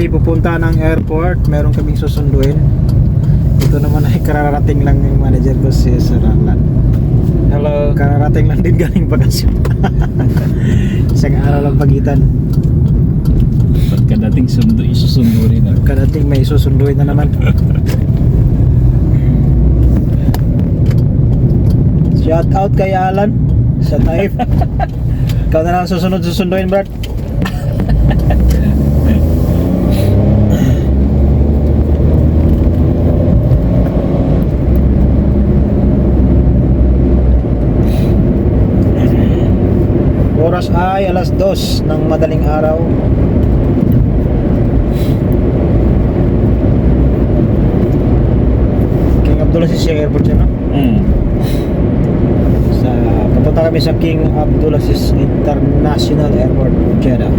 kami pupunta ng airport. Meron kaming susunduin. Ito naman ay kararating lang ng manager ko si Sir Alan. Hello. Kararating lang din galing bakasyon. Isang araw lang pagitan. Pagkadating isusundo rin ako. Kadating may susunduin na naman. Shout out kay Alan sa Taif. Ikaw na lang susunduin, Brad. Oras ay alas 2 ng madaling araw. King Abdulaziz yung airport siya, no? Papunta kami sa King Abdulaziz International Airport, Jeddah.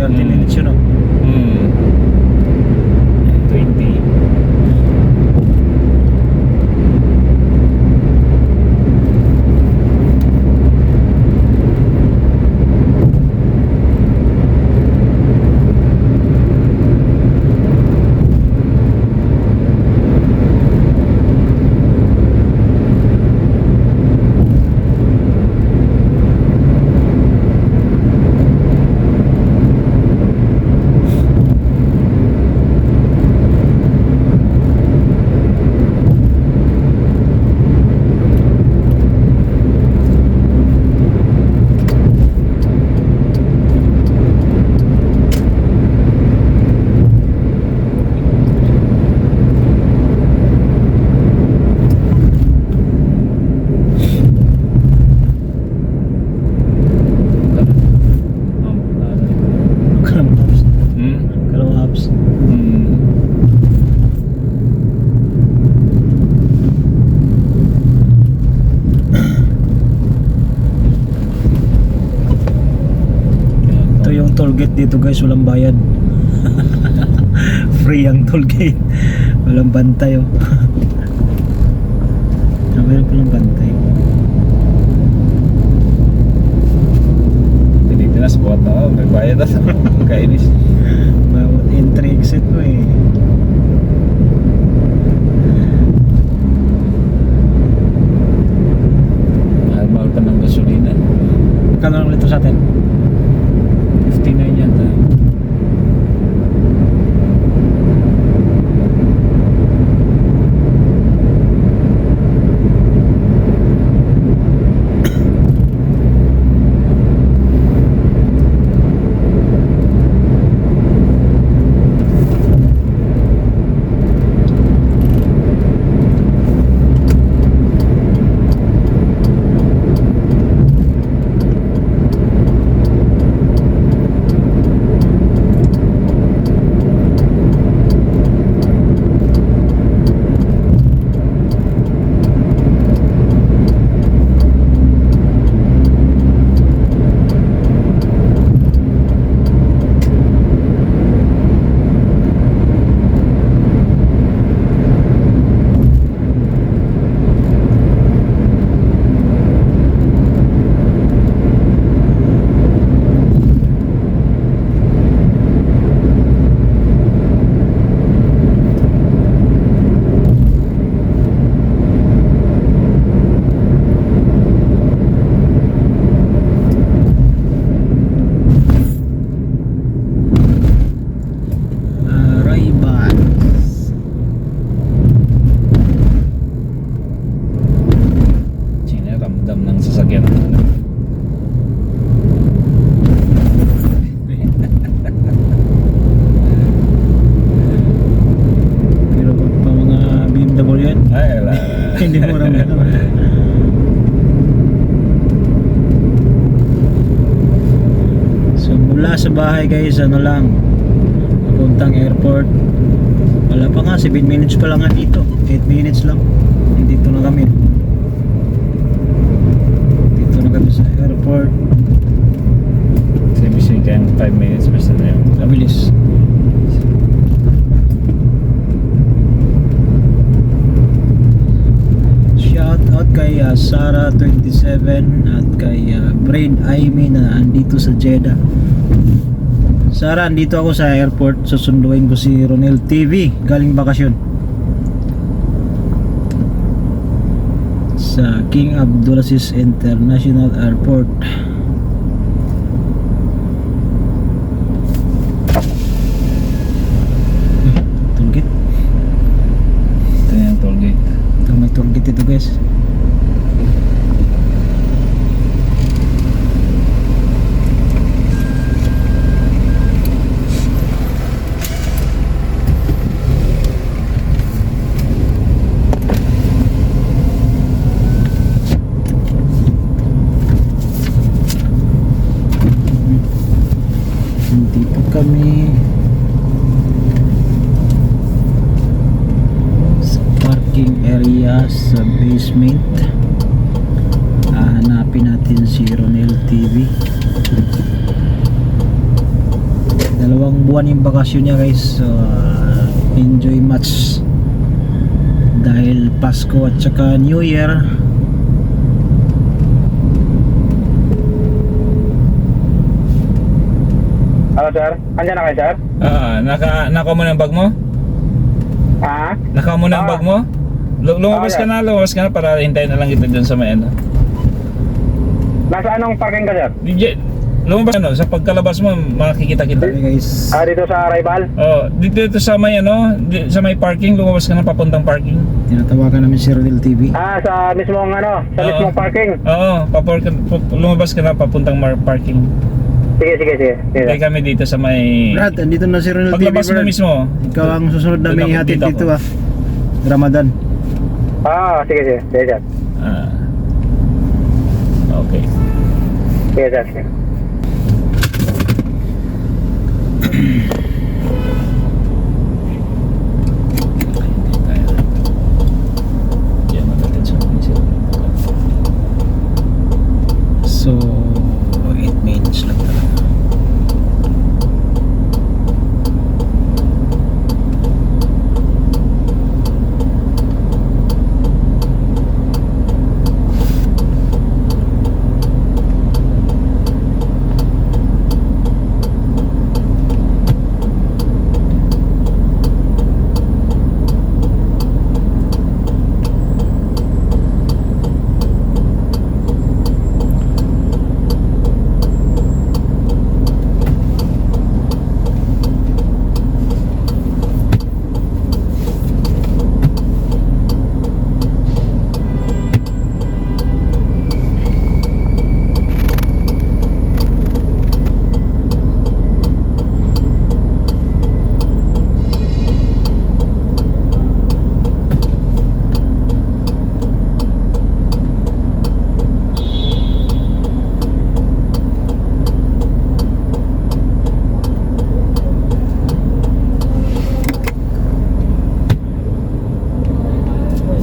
30 minutes yun, no? 20. Kalawabs. Ito yung toll gate dito guys, walang bayad. Free ang toll gate. Walang bantay, oh. Meron palang bantay. Pilipinas buat tao, may bayad na. Kainis. Bawat entry exit mo eh. Mahal pa ng gasolina. Kano lang nito sa atin? 59 yata. Hindi mo ramdam. So mula sa bahay guys, ano lang, papuntang airport. Wala pa nga, 7 minutes pa lang nga dito. 8 minutes lang. Dito na kami. Dito na kami sa airport. Sabi kayang 5 minutes basta na yun. Kabilis. Shout out kay Sarah27 at kay Brain Aimee na andito sa Jeddah. Sarah, andito ako sa airport. Susunduin ko si Ronel TV galing bakasyon sa King Abdulaziz International Airport. Tollgate. Ito yung tollgate. May tollgate ito guys. Dito kami sa parking area sa basement. Hanapin natin si Ronel TV. 2 buwan yung bakasyon niya guys. So, enjoy much dahil Pasko at saka New Year. Hello, sir. Andiyan na kayo, sir? Naka mo na yung bag mo? Ha? Naka mo na yung bag mo? Lumabas ka na para hintayin na lang kita dyan sa may ano. Nasa anong parking ka, sir? DJ, lumabas sa pagkalabas mo makikita kita. Okay guys. Dito sa Arrival? Oh, dito sa may sa may parking, lumabas ka na papuntang parking. Tinatawagan namin si Rodel TV. Sa mismong Oo. mismong parking. Oo, lumabas ka na papuntang parking. Sige. Kaya kami dito sa may Brad, andito na si Rodel TV. paglabas mo Brad. mismo. Ikaw ang susunod na may Doon ako hatid dito dito ako. Ramadan. Sige, sir. Okay. Sige, sir. Diyan magandang sa pulisya. So 8 minutes lang talaga.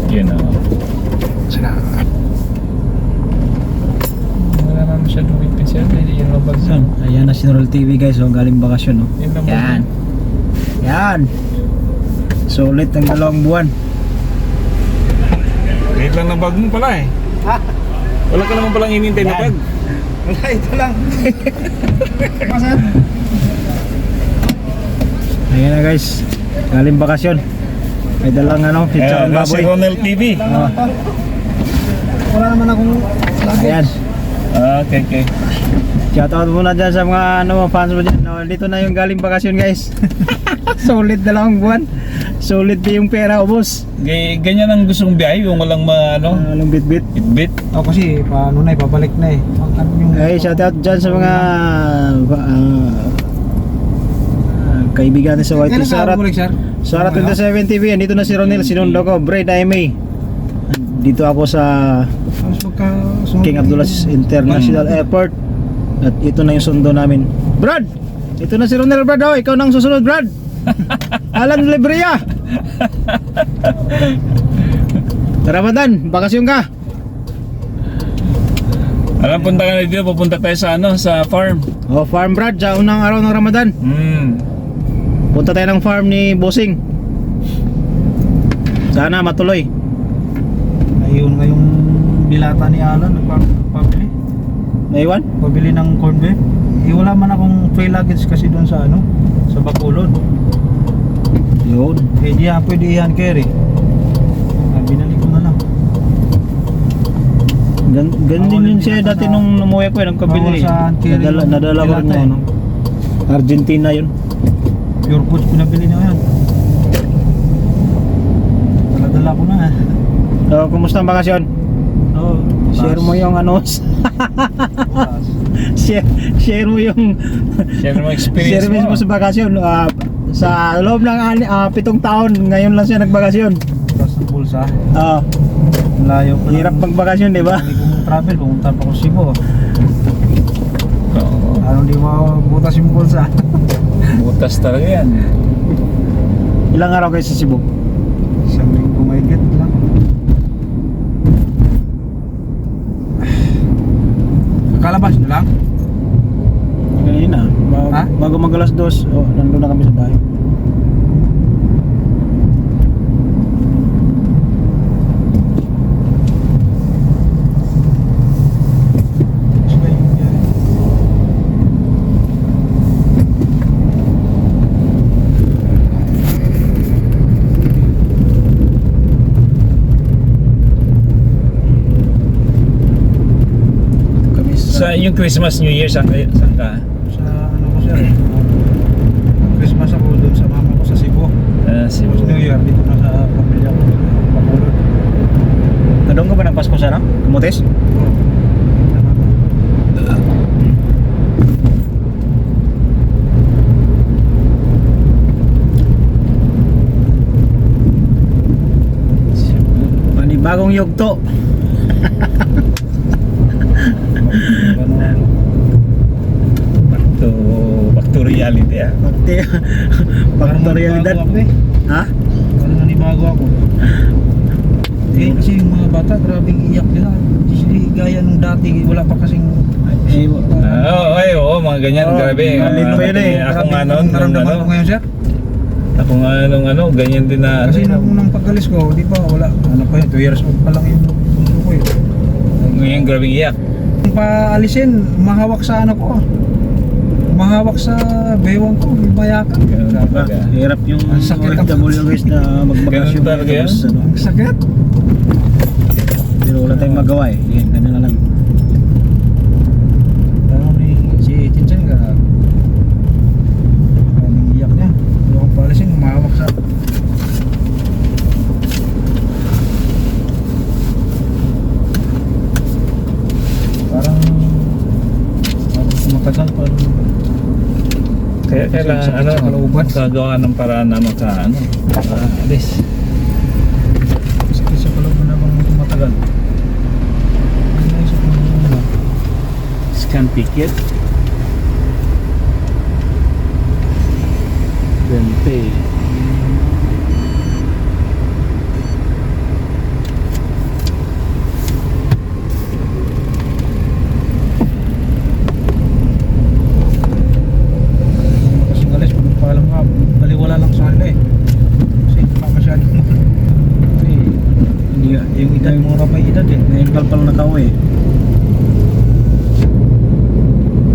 Yun na. Wala naman masyadong witpin siya. Hindi yung labag Saan? Ayan na si Rodel TV guys. So galing bakasyon. Oh. Yun lang mo. Yan. Sulit ang 2 buwan. Wait lang na bag mo pala eh. Wala ka naman palang hinintay na Yan. bag. Wala, ito lang. Ayan na guys. Galing bakasyon. May dalang pizza ng Si baboy. Ronel TV. Wala naman akong ayan. Okay. Shoutout muna dyan sa mga fans mo dyan. Dito na yung galing bakasyon guys. Solid 2 buwan. Solid din yung pera ubos. Ganyan ang gusto kong biyahe, yung walang Walang bit-bit. bit. Kasi paano na ipabalik na eh. Ay, shoutout dyan sa mga kaibigan sa YT Sarat. Sarat 27 TV. Dito na si Ronel. Sinundo ko. Braid IMA. Dito ako sa King Abdulaziz International Airport. At ito na yung sundo namin. Brad! Ito na si Ronel, Brad. Oh, ikaw nang susunod, Brad. Alan Libria. Ramadan, bakasyon ka. Alam, punta ka na dito, pupunta tayo sa sa farm. Oh, farm Brad, sa unang araw ng Ramadan. Punta tayo ng farm ni Bossing. Sana matuloy. Ayun ngayong dilata ni Alan nagpapabili. Naiwan? Pabili ng corn beef. Wala man akong free luggage kasi doon sa sa Bacolod. Yun. Di pwede yan carry. Binalik ko na lang. Ganun din siya dati nung umuwi ko, nagkabili. Bawal sa carry Nadala ko rin dilata mo. Argentina yun. Pure foods pinabili na yan. Dala ko na. So, kumusta ang bakasyon? Share mo yung share mo yung Share mo experience share mo sa bakasyon. Sa loob ng 7 taon, ngayon lang siya nagbakasyon. Tapos ng bulsa. Layo ko. Hirap magbakasyon, di ba? Hindi ko travel, pumunta pa ko Cebu. Oo. Di mabutas yung bulsa. Butas talaga yan. Ilang araw kayo sa Cebu? Isang linggo mahigit lang. Kakalabas na lang? Kanina, Ha? Bago mag alas 2, nandun na kami sa bahay. Kami Sa yung Christmas, New Year, saan ka? Sa ano ko sir, Christmas ako doon sa mama ko sa Cebu. Cebu. Tapos New Year dito na sa pamilya ko. Bacolod. Kadong ka ba ng Pasko sana? Kamotes? Oo. Panibagong yugto. Back to reality ah. Bakit realidad? Ha? Parang nanibago ako. Eh kasi yung mga bata grabing iyak nila. Hindi gaya nung dati, wala pa kasing Oo, mga ganyan, Oo, grabe. malino pa yun eh. Ako nga noon, nung naramdaman ko ngayon sir. ako nga nung ganyan din na. Kasi nung unang pag-alis ko, di ba wala, ano pa yun, 2 years old pa lang yung bunso ko eh. Ngayon, grabing iyak. Nung paalisin, mahawak sa ano ko, mahawak sa bewang ko, mayakan. Ganun talaga. Hirap yung Ang sakit ang- OFW guys na magbakasyon. Ganun talaga yan? Tapos, ano, Ang sakit. pero wala tayong magawa eh. Yan, ganun na lang. Ano ni si Chinchan ka, maraming iyak niya. Pero kung paalisin, mahawak sa parang tumatagal pa. Kaya kailangan Sakit ano, sa kalooban. gagawa ng paraan na makaalis. Sakit sa kalooban na bang tumatagal. Ano naisip mo na? Scan ticket. Then pay. Kasing alis, kung paalam ka, baliwala lang sa kanila eh. Kasi hindi pa masyadong kasi Hindi nga, yung edad may mo. mura pa yung edad eh. Ngayon pal na kao eh.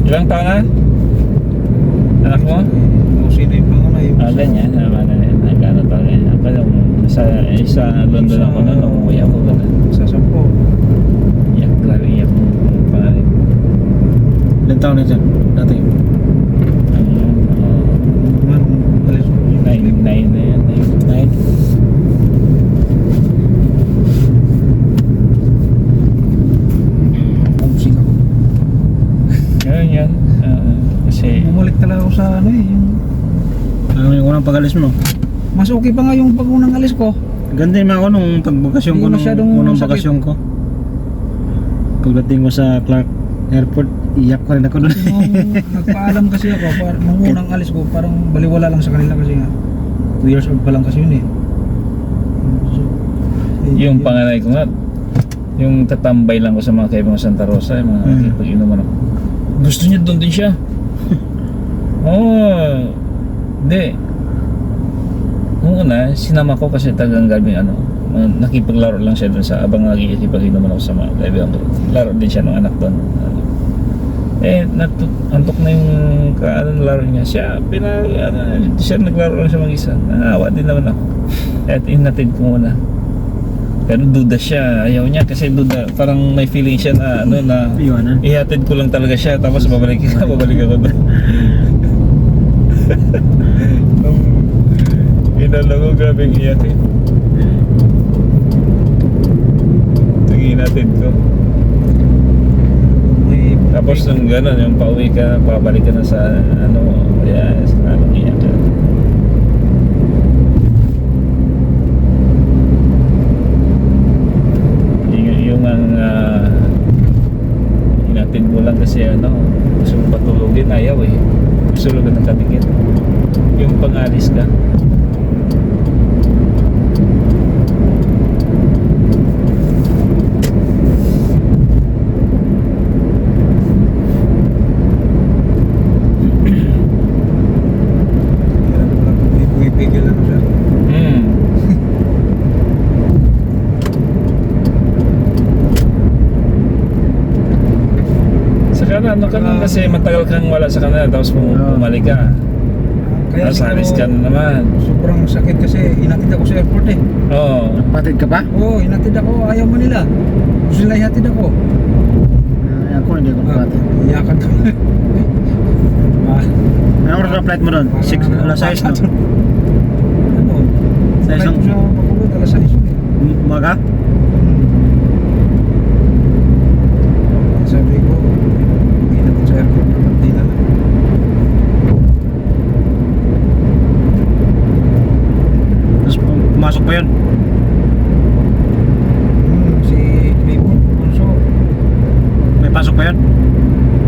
Ilang taon na? Anak mo? Kung sino yung panganay. Ganyan. Nagano talaga yan. Ako nung sa London ako na, nung umuwi ako ganun. Sa 10. Iyak, grabe iyak mo. Pangalit. Ilan taon na dyan? Dati. Ano yun? Man, alis mo. 9 na yan. 9. Homesick ako. Ganun yan. Kasi Bumalik talaga ako sa ano eh. Yung, Ano yung unang pag-alis mo? mas okay pa nga yung pag unang alis ko. Ganda yung ako nung pagbakasyon ko, Hindi nung masyadong unang sakit. bakasyon ko. Pagdating ko sa Clark Airport, iyak ko rin ako doon. Nung nagpaalam kasi ako, nung unang alis ko, parang baliwala lang sa kanila kasi nga 2 years old pa lang kasi yun eh. So, yung panganay ko nga, yung tatambay lang ko sa mga kaibigan ko sa Santa Rosa, yung mga pag-inuman ako. Gusto niya doon din siya. Hindi. Nung una, sinama ko kasi tagang gabing nakipaglaro lang siya doon sa abang nakikipag-inuman ako sa mga kaibigan ko. Laro din siya ng anak doon. Antok na yung laro niya. Siya naglaro lang siya mag-isa. Naawa din naman ako. At inatid ko muna. Pero duda siya, ayaw niya kasi duda, parang may feeling siya na na Iwanan. ihatid ko lang talaga siya tapos babalik ako doon. Inala ko, grabe ang iyak eh. Tingin natin ko. Tapos nung gano'n, yung pauwi ka, pabalik ka na sa kaya sa anong iyak ka. Yung inatid mo lang kasi gusto mo patulogin, ayaw eh. Gusto lang ng katikit. Yung pangalis ka. kasi matagal kang wala sa kanila tapos bumalik ka. Kaya Tapos alis ka na naman. sobrang sakit kasi inatid ako sa airport eh. Oo. Patid ka pa? Oo, inatid ako. Ayaw mo nila. Gusto nila ihatid ako. Ako hindi ako patid. Iyakan ko. Anong oras na flight mo doon? 6, alas 6 no? Ano? Sa Flight isang ko sa Bacolod, alas 6 eh. umaga? Sabi ko, inatid sa airport na pati na lang. Tapos pumasok pa yun. Si Raymond Alonso, May pasok pa yun.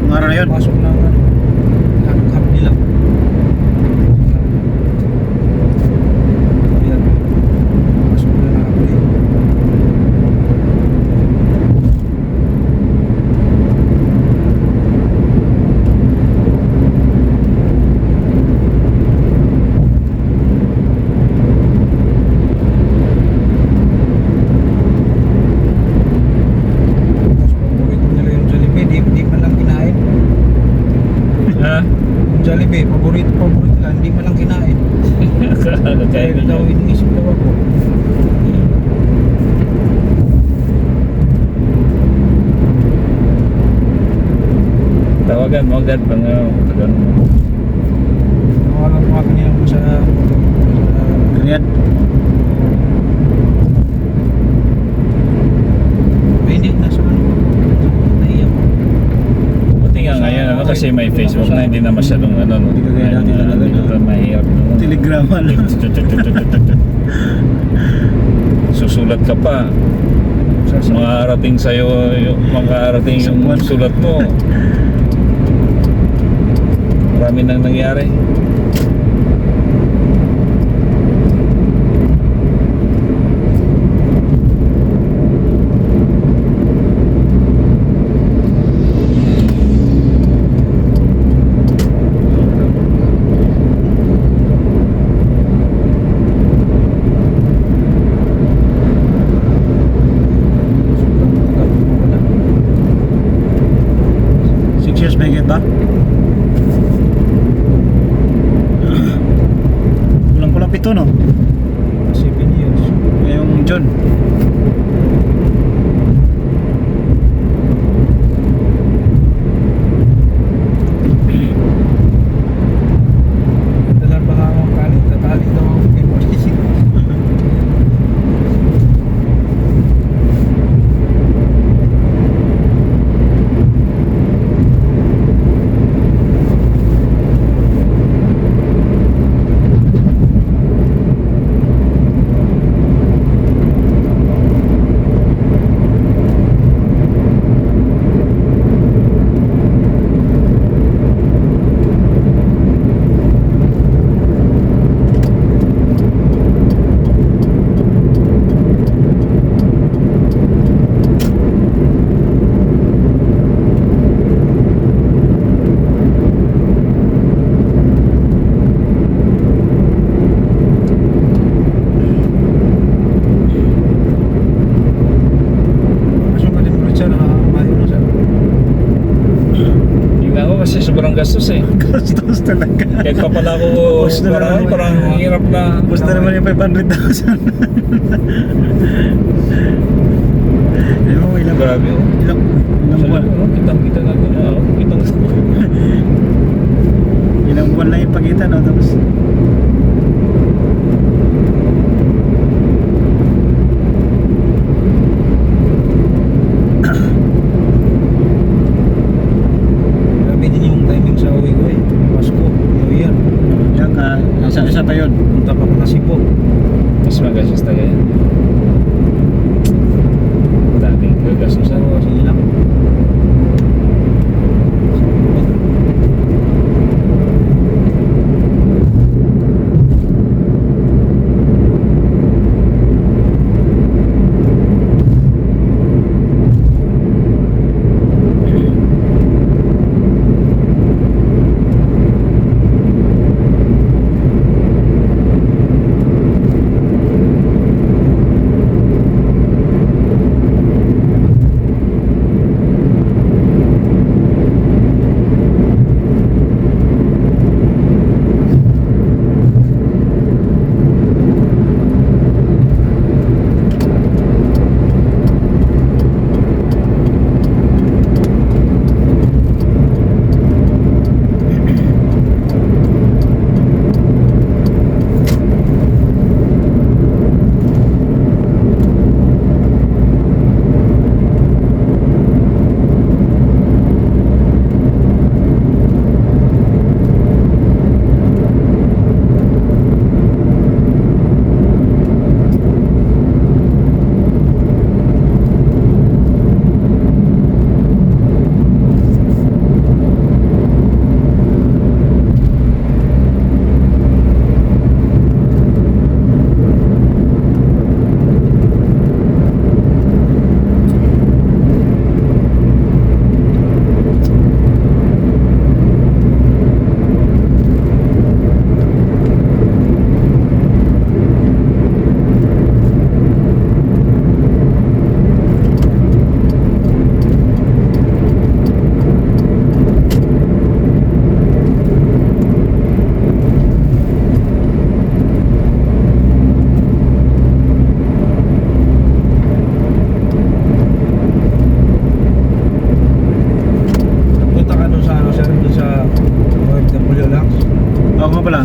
Ang araw na yun. pasok ng ano, hub nila. Ayan. Pasok na ng hub nila. Tapos paborito nila yung Jollibee, di man lang kinain. Ha? Yung Jollibee, paborito nila, hindi man lang kinain. Kaya Kaya daw iniisip daw ako. tawagan mo agad pang tawagan mo. Nawalan ko kanina mo sa Riyadh. hindi na sa ano. Naiyak ko. Buti nga ngayon ano, kasi may Facebook na hindi na masyadong ano no. Hindi kagaya dati talaga, Hindi no? na mahirap no. Telegrama lang. Susulat ka pa. Makarating sa'yo makarating yung Someone. sulat mo. Marami nang nangyari. Sobrang tagal ko mawala. 6 years may get ba? Kulang-kulang 7 no? 7 years. Ngayong John. Dalan pa nga akong kalit. Tatali daw ako kay Mauricio. Bakasyon ka din ulit siya. Nakakamayo na siya. Tingnan ko kasi sobrang gastos eh. Gastos talaga. Kahit pa pala ako Ubus na parang, naman. parang hirap na. Basta naman yung 500,000. Alam mo, ilang Grabe oh. ilang buwan. Kitang-kita natin. Kitang Ilang buwan lang yung pagitan, no? Tapos Grabe din yung timing sa uwi ko eh. Pasko, New Year. yan ka, isa pa yun. Punta pa ako na Cebu. mas magastos talaga yan. Daming gagastos So, na. sige lang.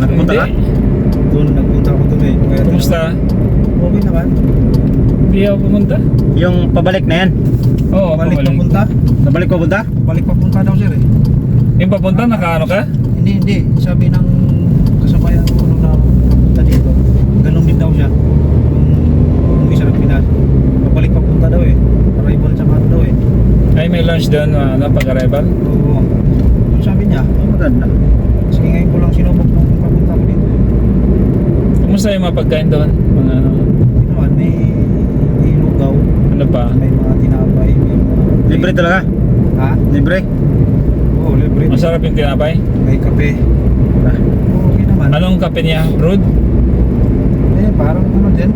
nagpunta ka? Doon, nagpunta ako doon eh. Kaya Kumusta? Okay naman. Hindi ako pumunta? Yung pabalik na yan? Oo, Balik pabalik. papunta. Nabalik pa punta? Balik papunta daw sir eh. Yung papunta, nakaano ka? Hindi. Sabi ng kasabayan ko nung napunta dito. Ganun din daw siya. Yung isa ng Pinas. Pabalik papunta daw eh. Arrival sa daw eh. Ay, may lunch doon, pag-arrival? Oo. Yung sabi niya. Oh, maganda. Sige ngayon ko lang sinubok nung papunta ko dito. Kumusta yung mga pagkain doon? Mga ano? Hindi naman, may lugaw. Ano pa? May mga tinapay. May mga... Libre talaga? Ha? Libre? Oo, libre. Masarap yung tinapay? May kape. Ah, Okay naman. Anong kape niya? Brewed? Eh, parang ano din.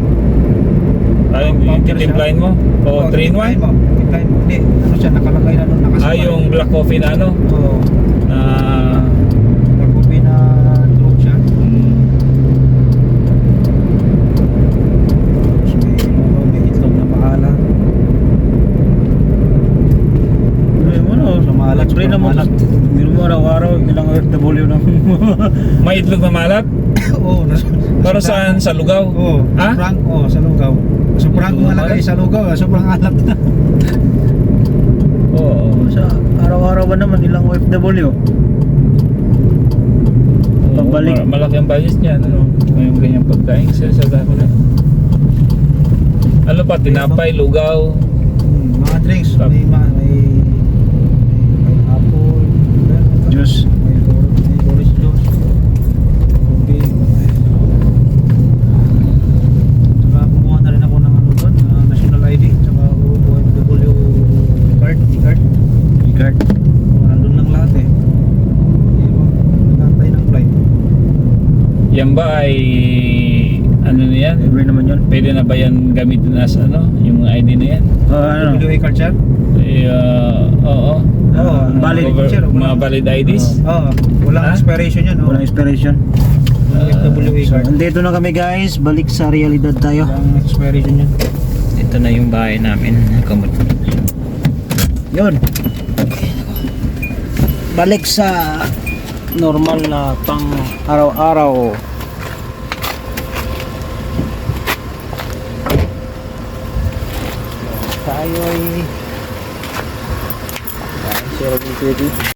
Yung titimplahin mo? O 3 in 1? Timplahin mo. Hindi, ano siya, nakalagay na doon, nakasama. Yung black coffee na ano? Oo. Na... Nagkupi na drop siya. Tapos may lugaw, may itlog na pahala. Ay, ano? Sa maalat, Libre sa naman. maalat. Hindi mo araw-araw, ilang OFW na. May itlog na malat? Oo. Para saan? Sa lugaw? Oo. Ha? Sobrang, oo, sa lugaw. Sobrang Lugaw malagay maalat? sa lugaw, sobrang alat na. Oo. Sa araw-araw ba naman, ilang OFW? Pabalik. Malaki ang budget niya, ano? Ngayong ganyang pagkain sa dami na. Ano pa? Tinapay, lugaw. Mga drinks, may apple, Juice. may orange juice, tubig. Saka kumuha na rin ako ng ano doon, national ID, saka OFW card, e-card. E-card. Nandun lang lahat eh. Nagantay ng flight. Yan ba ay... Ano na yan? Libre naman yun. Pwede na ba yan gamitin as ano? Yung ID na yan? Ano? OFW card siya? Oo. Oo, valid. Mga valid IDs? Oo, walang Ha? expiration yan. Walang expiration. OFW So, card. andito na kami guys. Balik sa realidad tayo. Walang expiration yan. Ito na yung bahay namin. Yun. Balik sa normal na pang araw-araw. Tayo ay 0.20